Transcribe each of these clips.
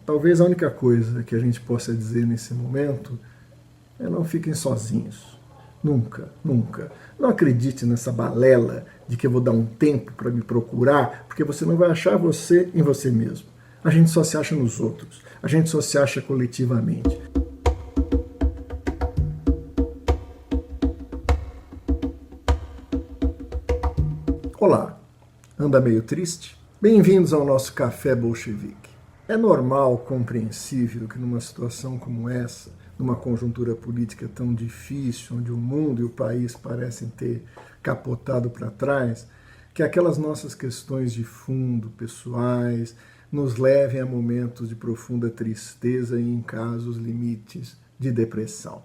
Talvez a única coisa que a gente possa dizer nesse momento é: não fiquem sozinhos. Nunca, nunca. Não acredite nessa balela de que eu vou dar um tempo para me procurar, porque você não vai achar você em você mesmo. A gente só se acha nos outros. A gente só se acha coletivamente. Olá, anda meio triste? Bem-vindos ao nosso Café Bolchevique. É normal, compreensível que numa situação como essa, numa conjuntura política tão difícil, onde o mundo e o país parecem ter capotado para trás, que aquelas nossas questões de fundo, pessoais, nos levem a momentos de profunda tristeza e, em casos limites, de depressão.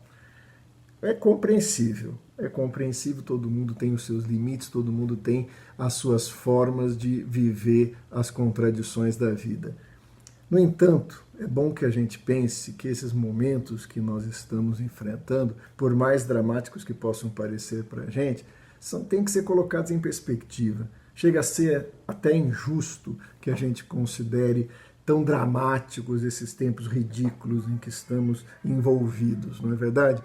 É compreensível, todo mundo tem os seus limites, todo mundo tem as suas formas de viver as contradições da vida. No entanto, é bom que a gente pense que esses momentos que nós estamos enfrentando, por mais dramáticos que possam parecer para a gente, têm que ser colocados em perspectiva. Chega a ser até injusto que a gente considere tão dramáticos esses tempos ridículos em que estamos envolvidos, não é verdade?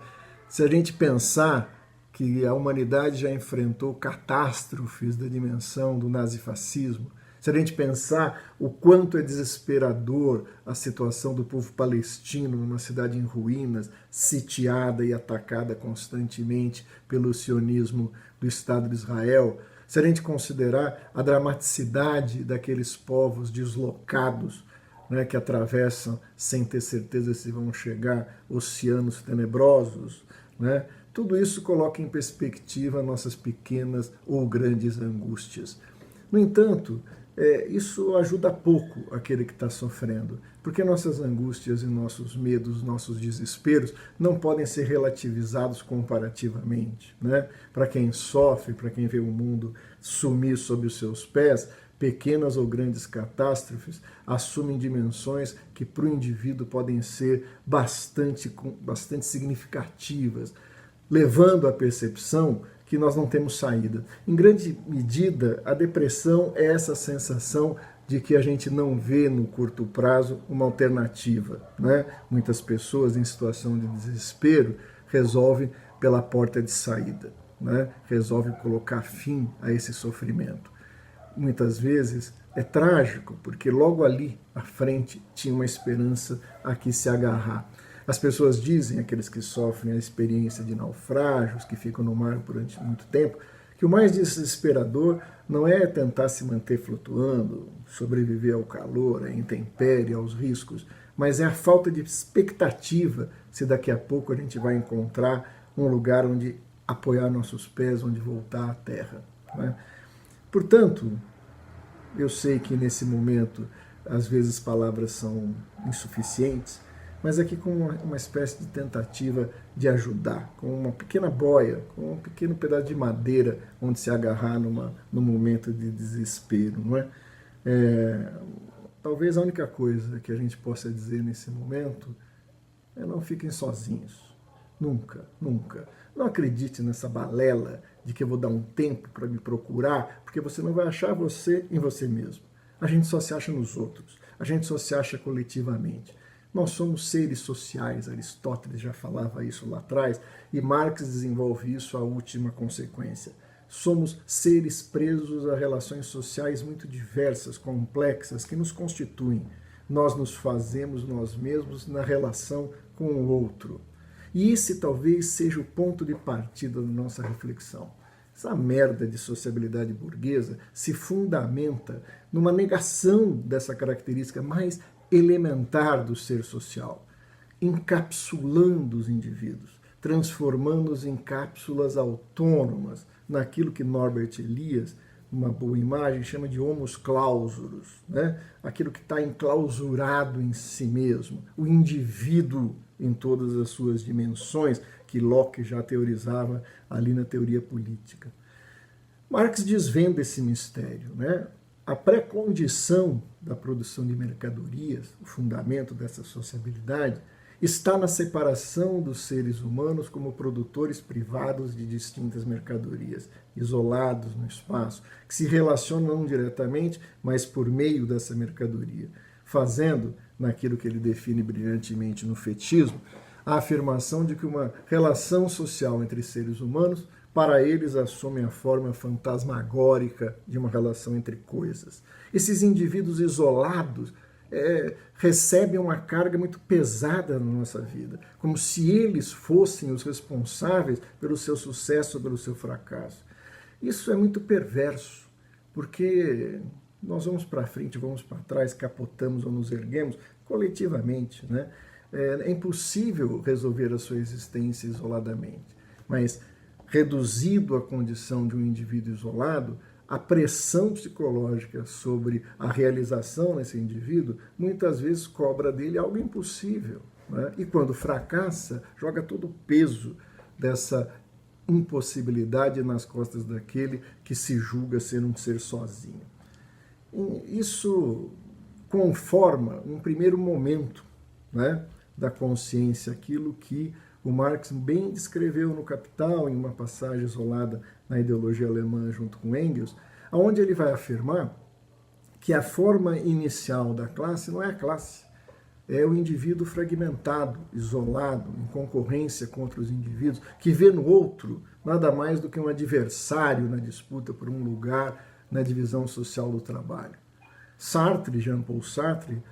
Se a gente pensar que a humanidade já enfrentou catástrofes da dimensão do nazifascismo, se a gente pensar o quanto é desesperador a situação do povo palestino numa cidade em ruínas, sitiada e atacada constantemente pelo sionismo do Estado de Israel, se a gente considerar a dramaticidade daqueles povos deslocados, né, que atravessam sem ter certeza se vão chegar oceanos tenebrosos, né, tudo isso coloca em perspectiva nossas pequenas ou grandes angústias. No entanto, isso ajuda pouco aquele que está sofrendo, porque nossas angústias e nossos medos, nossos desesperos não podem ser relativizados comparativamente, né? Para quem sofre, para quem vê o mundo sumir sob os seus pés, pequenas ou grandes catástrofes assumem dimensões que para o indivíduo podem ser bastante significativas, levando à percepção que nós não temos saída. Em grande medida, a depressão é essa sensação de que a gente não vê no curto prazo uma alternativa, né? Muitas pessoas em situação de desespero resolvem pela porta de saída, né? Resolvem colocar fim a esse sofrimento. Muitas vezes é trágico, porque logo ali à frente tinha uma esperança a que se agarrar. As pessoas dizem, aqueles que sofrem a experiência de naufrágios, que ficam no mar durante muito tempo, que o mais desesperador não é tentar se manter flutuando, sobreviver ao calor, à intempérie, aos riscos, mas é a falta de expectativa se daqui a pouco a gente vai encontrar um lugar onde apoiar nossos pés, onde voltar à terra, né? Portanto, eu sei que nesse momento às vezes palavras são insuficientes, mas aqui com uma espécie de tentativa de ajudar, com uma pequena boia, com um pequeno pedaço de madeira onde se agarrar num momento de desespero, não é? Talvez a única coisa que a gente possa dizer nesse momento é: não fiquem sozinhos. Nunca, nunca. Não acredite nessa balela de que eu vou dar um tempo para me procurar, porque você não vai achar você em você mesmo. A gente só se acha nos outros, a gente só se acha coletivamente. Nós somos seres sociais, Aristóteles já falava isso lá atrás, e Marx desenvolve isso à última consequência. Somos seres presos a relações sociais muito diversas, complexas, que nos constituem. Nós nos fazemos nós mesmos na relação com o outro. E esse talvez seja o ponto de partida da nossa reflexão. Essa merda de sociabilidade burguesa se fundamenta numa negação dessa característica mais elementar do ser social, encapsulando os indivíduos, transformando-os em cápsulas autônomas, naquilo que Norbert Elias, uma boa imagem, chama de homus clausurus, né? Aquilo que está enclausurado em si mesmo, o indivíduo em todas as suas dimensões, que Locke já teorizava ali na teoria política. Marx desvenda esse mistério, né? A pré-condição da produção de mercadorias, o fundamento dessa sociabilidade, está na separação dos seres humanos como produtores privados de distintas mercadorias, isolados no espaço, que se relacionam não diretamente, mas por meio dessa mercadoria. fazendo, naquilo que ele define brilhantemente no fetismo, a afirmação de que uma relação social entre seres humanos, para eles, assume a forma fantasmagórica de uma relação entre coisas. Esses indivíduos isolados recebem uma carga muito pesada na nossa vida, como se eles fossem os responsáveis pelo seu sucesso ou pelo seu fracasso. Isso é muito perverso, porque nós vamos para frente, vamos para trás, capotamos ou nos erguemos coletivamente, né? É impossível resolver a sua existência isoladamente, mas reduzido à condição de um indivíduo isolado, a pressão psicológica sobre a realização nesse indivíduo muitas vezes cobra dele algo impossível, né? E quando fracassa, joga todo o peso dessa impossibilidade nas costas daquele que se julga ser um ser sozinho. Isso conforma um primeiro momento, né, da consciência, aquilo que o Marx bem descreveu no Capital, em uma passagem isolada na ideologia alemã junto com Engels, onde ele vai afirmar que a forma inicial da classe não é a classe, é o indivíduo fragmentado, isolado, em concorrência contra os indivíduos, que vê no outro nada mais do que um adversário na disputa por um lugar na divisão social do trabalho. Sartre, Jean-Paul Sartre,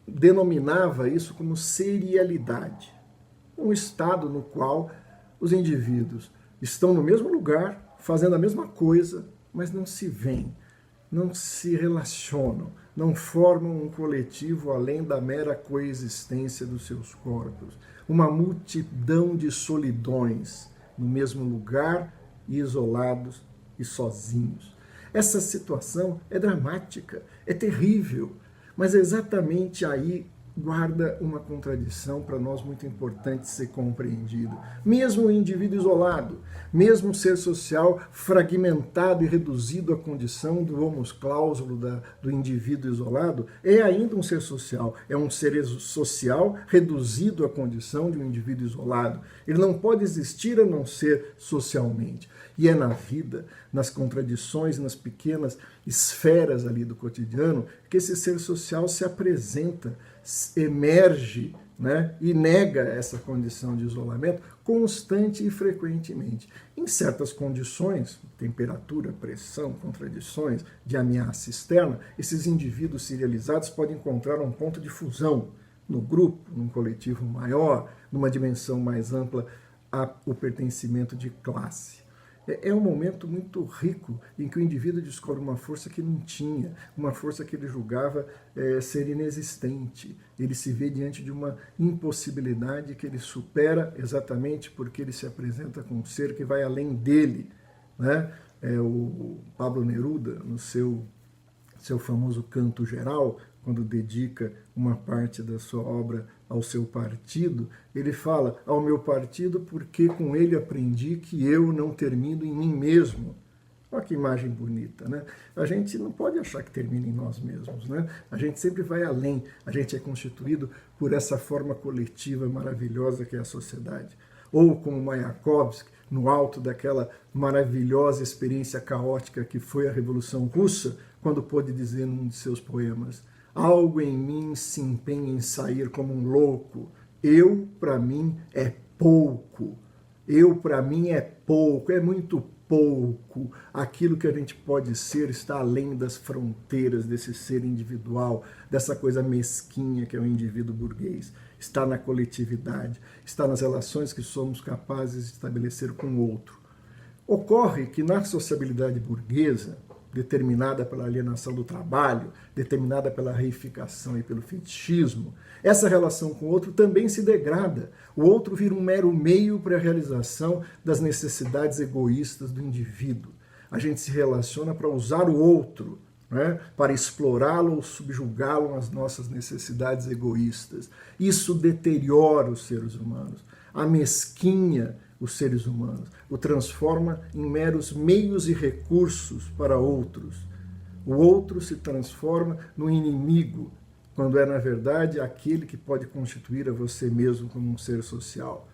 denominava isso como serialidade, um estado no qual os indivíduos estão no mesmo lugar, fazendo a mesma coisa, mas não se veem, não se relacionam, não formam um coletivo além da mera coexistência dos seus corpos. Uma multidão de solidões no mesmo lugar, isolados e sozinhos. Essa situação é dramática, é terrível, mas exatamente aí guarda uma contradição para nós muito importante ser compreendida. Mesmo o indivíduo isolado, mesmo o ser social fragmentado e reduzido à condição do homus clausulo do indivíduo isolado, é ainda um ser social, é um ser social reduzido à condição de um indivíduo isolado. Ele não pode existir a não ser socialmente. E é na vida, nas contradições, nas pequenas esferas ali do cotidiano, que esse ser social se apresenta, emerge, né, e nega essa condição de isolamento constante e frequentemente. Em certas condições, temperatura, pressão, contradições de ameaça externa, esses indivíduos serializados podem encontrar um ponto de fusão no grupo, num coletivo maior, numa dimensão mais ampla, o pertencimento de classe. É um momento muito rico em que o indivíduo descobre uma força que não tinha, uma força que ele julgava ser inexistente. Ele se vê diante de uma impossibilidade que ele supera exatamente porque ele se apresenta com um ser que vai além dele, né? O Pablo Neruda, no seu famoso Canto Geral, quando dedica uma parte da sua obra ao seu partido, ele fala: ao meu partido, porque com ele aprendi que eu não termino em mim mesmo. Olha que imagem bonita, né? A gente não pode achar que termina em nós mesmos, né? A gente sempre vai além, a gente é constituído por essa forma coletiva maravilhosa que é a sociedade. Ou como Mayakovsky, no alto daquela maravilhosa experiência caótica que foi a Revolução Russa, quando pôde dizer num de seus poemas: algo em mim se empenha em sair como um louco. Eu, para mim, é pouco. Eu, para mim, é pouco. É muito pouco. Aquilo que a gente pode ser está além das fronteiras desse ser individual, dessa coisa mesquinha que é o indivíduo burguês. Está na coletividade, está nas relações que somos capazes de estabelecer com o outro. Ocorre que na sociabilidade burguesa, determinada pela alienação do trabalho, determinada pela reificação e pelo fetichismo, essa relação com o outro também se degrada. O outro vira um mero meio para a realização das necessidades egoístas do indivíduo. A gente se relaciona para usar o outro, né, para explorá-lo ou subjugá-lo às nossas necessidades egoístas. Isso deteriora os seres humanos, amesquinha os seres humanos, o transforma em meros meios e recursos para outros. O outro se transforma no inimigo, quando é, na verdade, aquele que pode constituir a você mesmo como um ser social.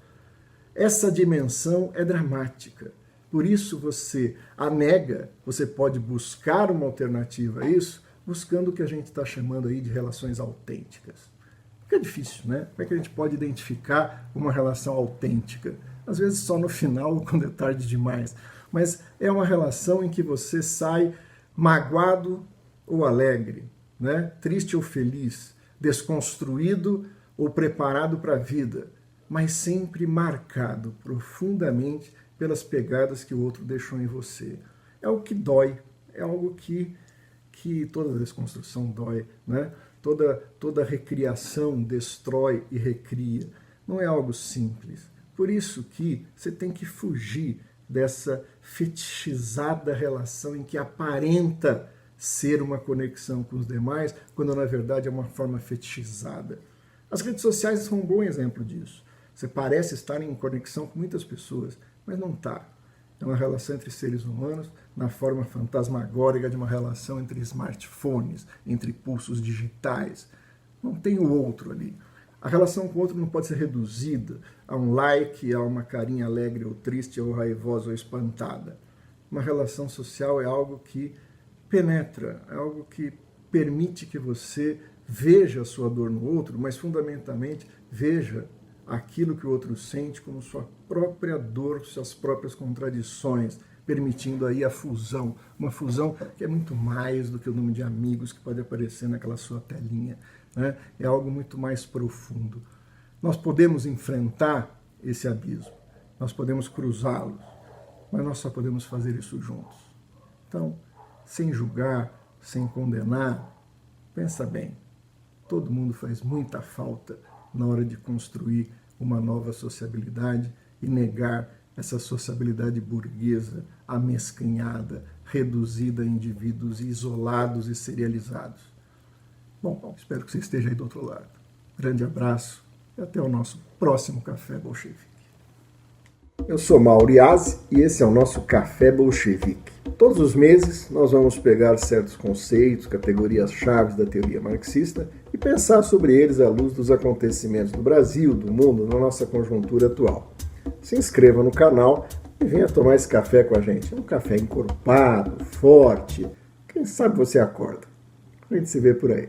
Essa dimensão é dramática. Por isso você a nega, você pode buscar uma alternativa a isso, buscando o que a gente está chamando aí de relações autênticas. Porque é difícil, né? Como é que a gente pode identificar uma relação autêntica? Às vezes só no final, quando é tarde demais. Mas é uma relação em que você sai magoado ou alegre, né? Triste ou feliz, desconstruído ou preparado para a vida, mas sempre marcado profundamente pelas pegadas que o outro deixou em você. É algo que dói, é algo que toda desconstrução dói, né? Toda recriação destrói e recria. Não é algo simples. Por isso que você tem que fugir dessa fetichizada relação em que aparenta ser uma conexão com os demais, quando na verdade é uma forma fetichizada. As redes sociais são um bom exemplo disso. Você parece estar em conexão com muitas pessoas, mas não está. É uma relação entre seres humanos na forma fantasmagórica de uma relação entre smartphones, entre pulsos digitais. Não tem o outro ali. A relação com o outro não pode ser reduzida a um like, a uma carinha alegre ou triste, ou raivosa ou espantada. Uma relação social é algo que penetra, é algo que permite que você veja a sua dor no outro, mas fundamentalmente veja aquilo que o outro sente como sua própria dor, suas próprias contradições, permitindo aí a fusão, uma fusão que é muito mais do que o número de amigos que pode aparecer naquela sua telinha, né? É algo muito mais profundo. Nós podemos enfrentar esse abismo, nós podemos cruzá-los, mas nós só podemos fazer isso juntos. Então, sem julgar, sem condenar, pensa bem, todo mundo faz muita falta na hora de construir uma nova sociabilidade e negar essa sociabilidade burguesa, amescanhada, reduzida a indivíduos isolados e serializados. Bom, espero que você esteja aí do outro lado. Grande abraço e até o nosso próximo Café Bolchevique. Eu sou Mauro Iazzi e esse é o nosso Café Bolchevique. Todos os meses nós vamos pegar certos conceitos, categorias-chave da teoria marxista e pensar sobre eles à luz dos acontecimentos do Brasil, do mundo, na nossa conjuntura atual. Se inscreva no canal e venha tomar esse café com a gente. É um café encorpado, forte. Quem sabe você acorda. A gente se vê por aí.